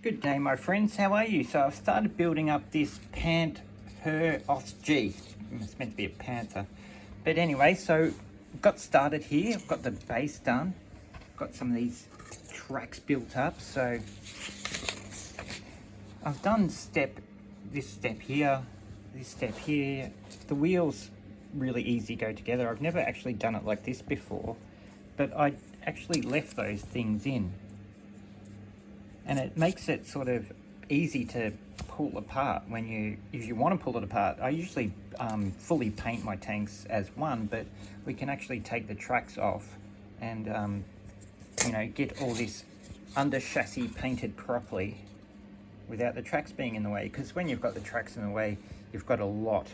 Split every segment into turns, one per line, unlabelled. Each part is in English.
Good day, my friends. How are you? So I've started building up this Panther. It's meant to be a Panther. But anyway, so got started here. I've got the base done. Got some of these tracks built up. So I've done this step here, this step here. The wheels really easy go together. I've never actually done it like this before, but I actually left those things in. And it makes it sort of easy to pull apart if you want to pull it apart. I usually fully paint my tanks as one, but we can actually take the tracks off and get all this under chassis painted properly without the tracks being in the way. Because when you've got the tracks in the way, you've got a lot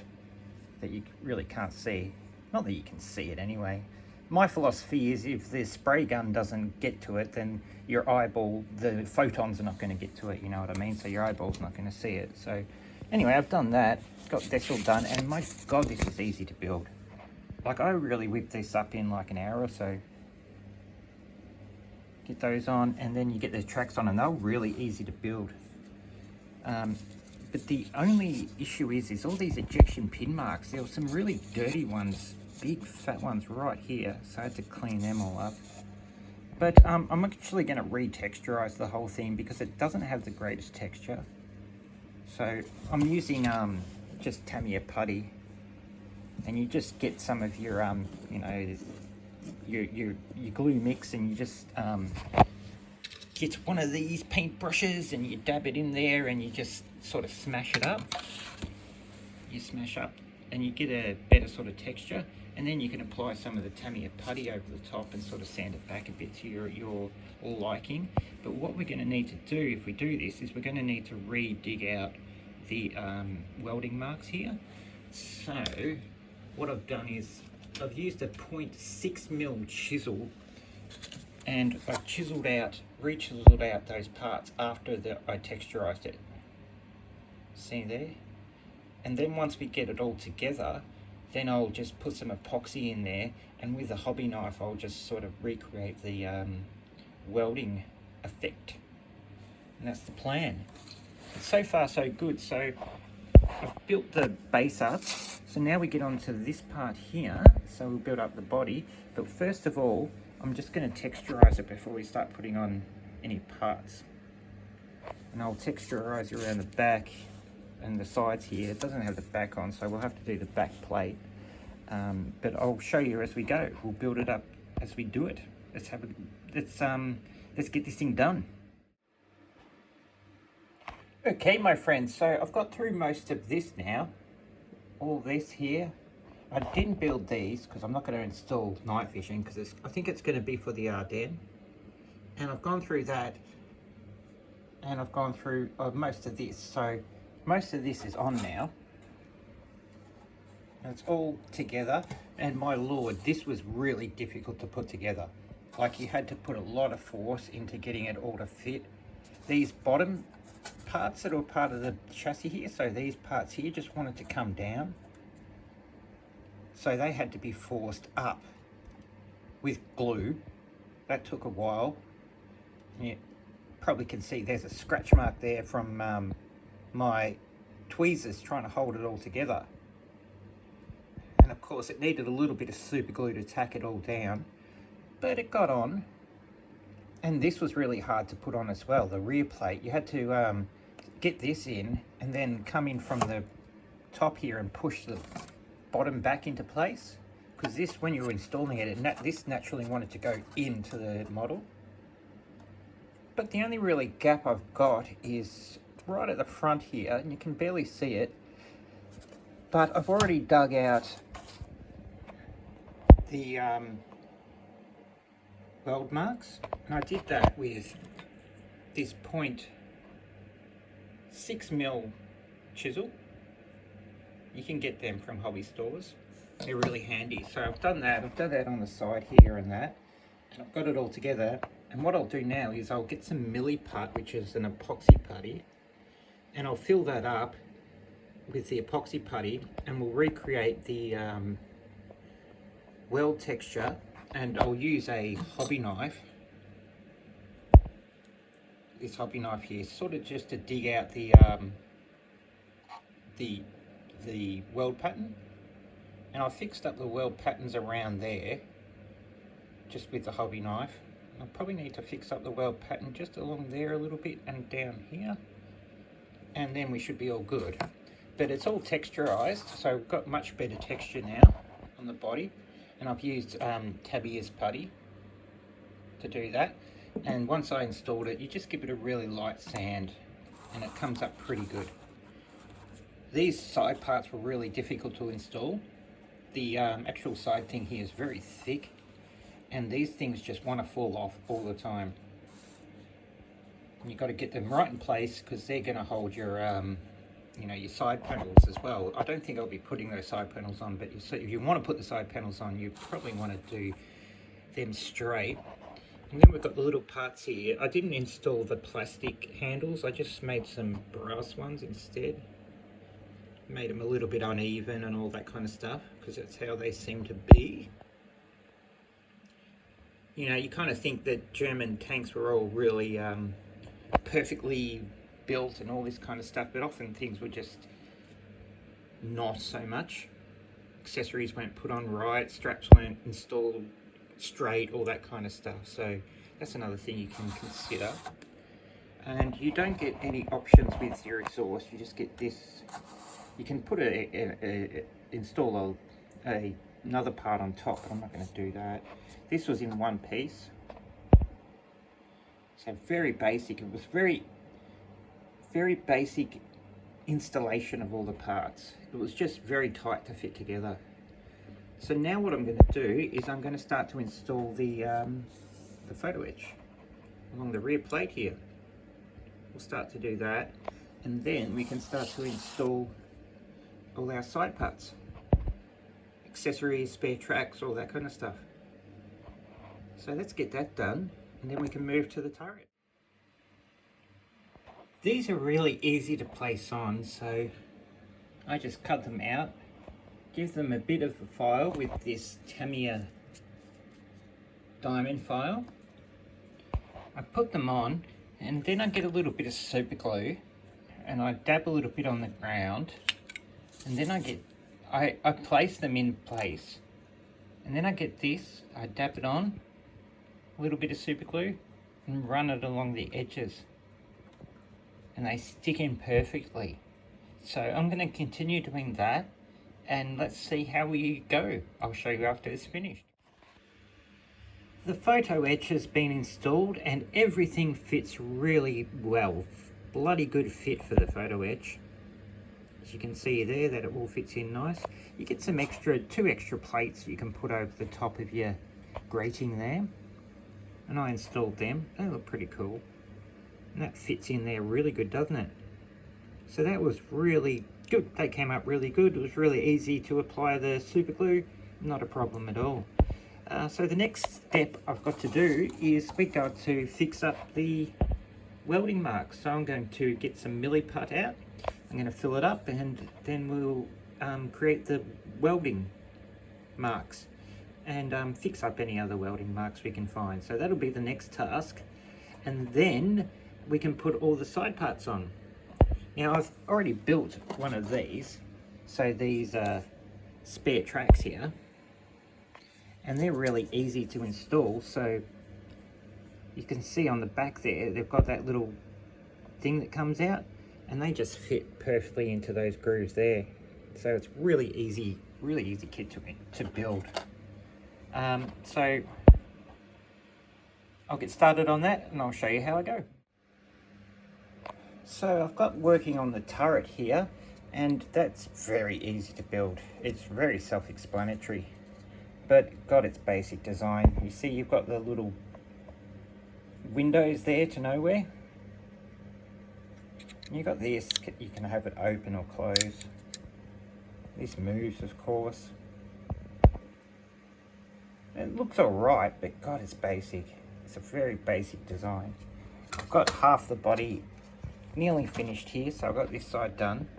that you really can't see. Not that you can see it anyway. My philosophy is if the spray gun doesn't get to it, then your eyeball, the photons are not going to get to it, you know what I mean? So your eyeball's not going to see it. So anyway, I've done that, got this all done, and my God, this is easy to build. Like, I really whip this up in like an hour or so. Get those on, and then you get the tracks on, and they're really easy to build. But the only issue is all these ejection pin marks. There were some really dirty ones, big fat ones right here, so I had to clean them all up. But I'm actually going to re-texturize the whole thing because it doesn't have the greatest texture. So I'm using just Tamiya putty, and you just get some of your your glue mix, and you just get one of these paint brushes and you dab it in there and you just sort of smash it up. You smash up and you get a better sort of texture, and then you can apply some of the Tamiya putty over the top and sort of sand it back a bit to your liking. But what we're going to need to do if we do this is we're going to need to re-dig out the welding marks here. So what I've done is I've used a 0.6mm chisel, and I've re-chiseled out those parts after I texturized it. See there? And then once we get it all together, then I'll just put some epoxy in there, and with a hobby knife I'll just sort of recreate the welding effect. And that's the plan. So far so good. So I've built the base up. So now we get on to this part here. So we'll build up the body. But first of all, I'm just going to texturize it before we start putting on any parts. And I'll texturize around the back and the sides here. It doesn't have the back on, so we'll have to do the back plate. But I'll show you as we go. We'll build it up as we do it. Let's get this thing done. Okay, my friends, so I've got through most of this now. All this here. I didn't build these because I'm not going to install night vision because I think it's going to be for the Ardennes. And I've gone through that, and I've gone through most of this. So most of this is on now. And it's all together, and my lord, this was really difficult to put together. Like, you had to put a lot of force into getting it all to fit. These bottom parts that are part of the chassis here, so these parts here just wanted to come down. So they had to be forced up with glue. That took a while. You probably can see there's a scratch mark there from my tweezers trying to hold it all together. And of course it needed a little bit of super glue to tack it all down, but it got on. And this was really hard to put on as well, the rear plate. You had to get this in and then come in from the top here and push the bottom back into place, because this, when you were installing it, this naturally wanted to go into the model. But the only really gap I've got is right at the front here, and you can barely see it, but I've already dug out the weld marks, and I did that with this 0.6mm chisel. You can get them from hobby stores. They're really handy. So I've done that on the side here and that, and I've got it all together. And what I'll do now is I'll get some Milliput, which is an epoxy putty, and I'll fill that up with the epoxy putty, and we'll recreate the weld texture. And I'll use a hobby knife this hobby knife here, sort of just to dig out the weld pattern. And I fixed up the weld patterns around there just with the hobby knife. I probably need to fix up the weld pattern just along there a little bit and down here, and then we should be all good. But it's all texturized, so we've got much better texture now on the body, and I've used Tabby's putty to do that. And once I installed it, you just give it a really light sand and it comes up pretty good. These side parts were really difficult to install. The actual side thing here is very thick, and these things just want to fall off all the time. And you've got to get them right in place because they're going to hold your you know, your side panels as well. I don't think I'll be putting those side panels on, but if you want to put the side panels on, you probably want to do them straight. And then we've got the little parts here. I didn't install the plastic handles, I just made some brass ones instead. Made them a little bit uneven and all that kind of stuff, because that's how they seem to be. You know, you kind of think that German tanks were all really perfectly built and all this kind of stuff, but often things were just not so much. Accessories weren't put on right, straps weren't installed straight, all that kind of stuff. So that's another thing you can consider. And you don't get any options with your exhaust, you just get this. You can put install another part on top, but I'm not going to do that. This was in one piece, so very basic. It was very basic installation of all the parts. It was just very tight to fit together. So now what I'm going to do is I'm going to start to install the photo etch along the rear plate here. We'll start to do that, and then we can start to install all our side parts, accessories, spare tracks, all that kind of stuff. So let's get that done, and then we can move to the turret. These are really easy to place on, so I just cut them out, give them a bit of a file with this Tamiya diamond file. I put them on, and then I get a little bit of super glue and I dab a little bit on the ground, and then I place them in place, and then I get this, I dab it on, a little bit of super glue, and run it along the edges, and they stick in perfectly. So I'm going to continue doing that, and let's see how we go. I'll show you after it's finished. The photo etch has been installed and everything fits really well. Bloody good fit for the photo etch. As you can see there, that it all fits in nice. You get some two extra plates you can put over the top of your grating there, and I installed them. They look pretty cool, and that fits in there really good, doesn't it? So that was really good. They came up really good. It was really easy to apply the super glue, not a problem at all. So the next step I've got to do is we got to fix up the welding marks. So I'm going to get some milliput out, I'm going to fill it up, and then we'll create the welding marks and fix up any other welding marks we can find. So that'll be the next task, and then we can put all the side parts on. Now I've already built one of these, so these are spare tracks here, and they're really easy to install. So you can see on the back there, they've got that little thing that comes out, and they just fit perfectly into those grooves there. So it's really easy kit to build. So I'll get started on that and I'll show you how I go. So I've got working on the turret here, and that's very easy to build. It's very self-explanatory, but got its basic design. You see you've got the little windows there to nowhere. You got this, you can have it open or close. This moves, of course. It looks alright, but God, it's basic. It's a very basic design. I've got half the body nearly finished here, so I've got this side done.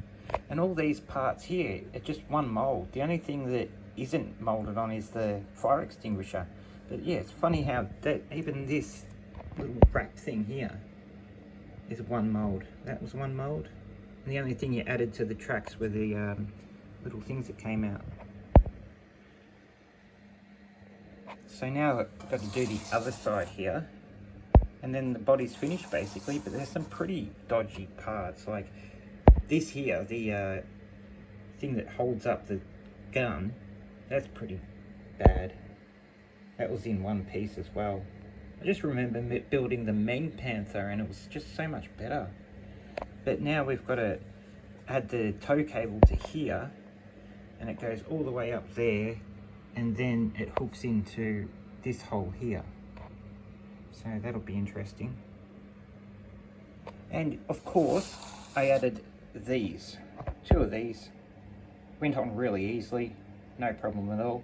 And all these parts here are just one mould. The only thing that isn't moulded on is the fire extinguisher. But yeah, it's funny how that even this little wrap thing here is one mold. That was one mold. And the only thing you added to the tracks were the little things that came out. So now I've got to do the other side here. And then the body's finished basically, but there's some pretty dodgy parts. Like this here, the thing that holds up the gun, that's pretty bad. That was in one piece as well. I just remember building the main Panther and it was just so much better. But now we've got to add the tow cable to here, and it goes all the way up there, and then it hooks into this hole here. So that'll be interesting. And of course, I added these, 2 of these. Went on really easily, no problem at all.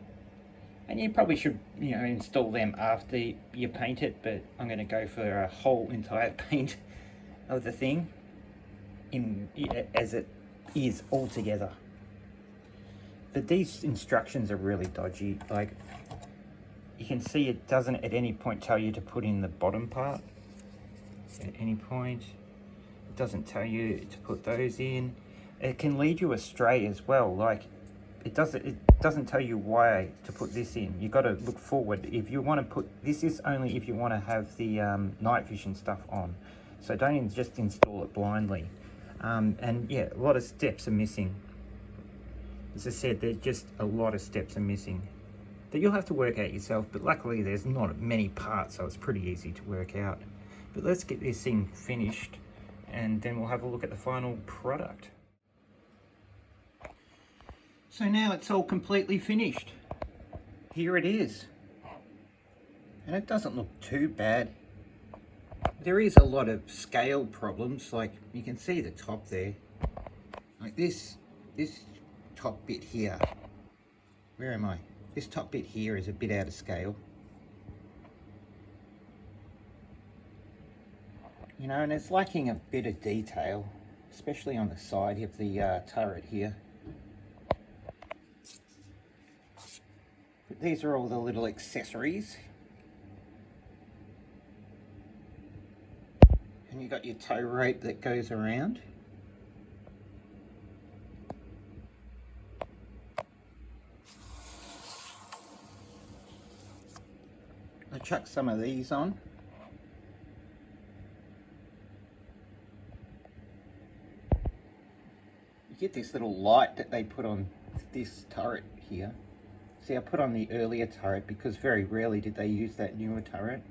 And you probably should, install them after you paint it, but I'm going to go for a whole entire paint of the thing as it is all together. But these instructions are really dodgy. Like, you can see it doesn't at any point tell you to put in the bottom part. At any point, it doesn't tell you to put those in. It can lead you astray as well. Like, it doesn't tell you why to put this in. You got to look forward. If you want to put this, is only if you want to have the night vision stuff on. So don't just install it blindly. And yeah, a lot of steps are missing. As I said, there's just a lot of steps are missing that you'll have to work out yourself, but luckily there's not many parts, so it's pretty easy to work out. But let's get this thing finished, and then we'll have a look at the final product. So now it's all completely finished. Here it is. And it doesn't look too bad. There is a lot of scale problems, like you can see the top there. Like this top bit here. Where am I? This top bit here is a bit out of scale. And it's lacking a bit of detail, especially on the side of the turret here. But these are all the little accessories. And you got your tow rope that goes around. I chuck some of these on. You get this little light that they put on this turret here. See, I put on the earlier turret because very rarely did they use that newer turret.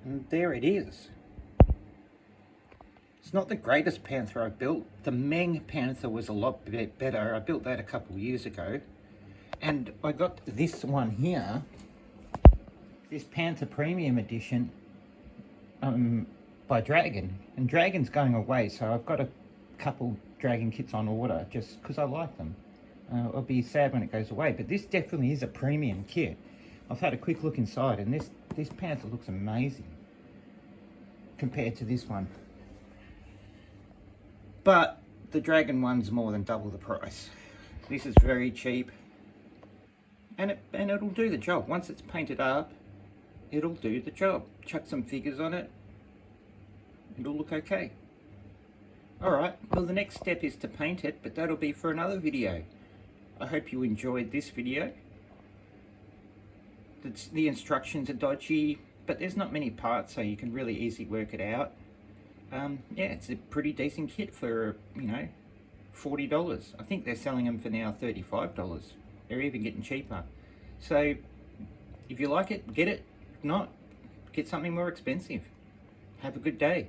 And there it is. It's not the greatest Panther I've built. The Meng Panther was a lot better. I built that a couple years ago. And I got this one here, this Panther Premium Edition by Dragon. And Dragon's going away, so I've got a couple Dragon kits on order just because I like them. I'll be sad when it goes away, but this definitely is a premium kit. I've had a quick look inside, and this Panther looks amazing compared to this one. But the Dragon one's more than double the price. This is very cheap, and it'll do the job. Once it's painted up, it'll do the job. Chuck some figures on it, it'll look okay. Alright, well the next step is to paint it, but that'll be for another video. I hope you enjoyed this video. The instructions are dodgy, but there's not many parts, so you can really easily work it out. Yeah, it's a pretty decent kit for, $40. I think they're selling them for now $35. They're even getting cheaper. So if you like it, get it. If not, get something more expensive. Have a good day.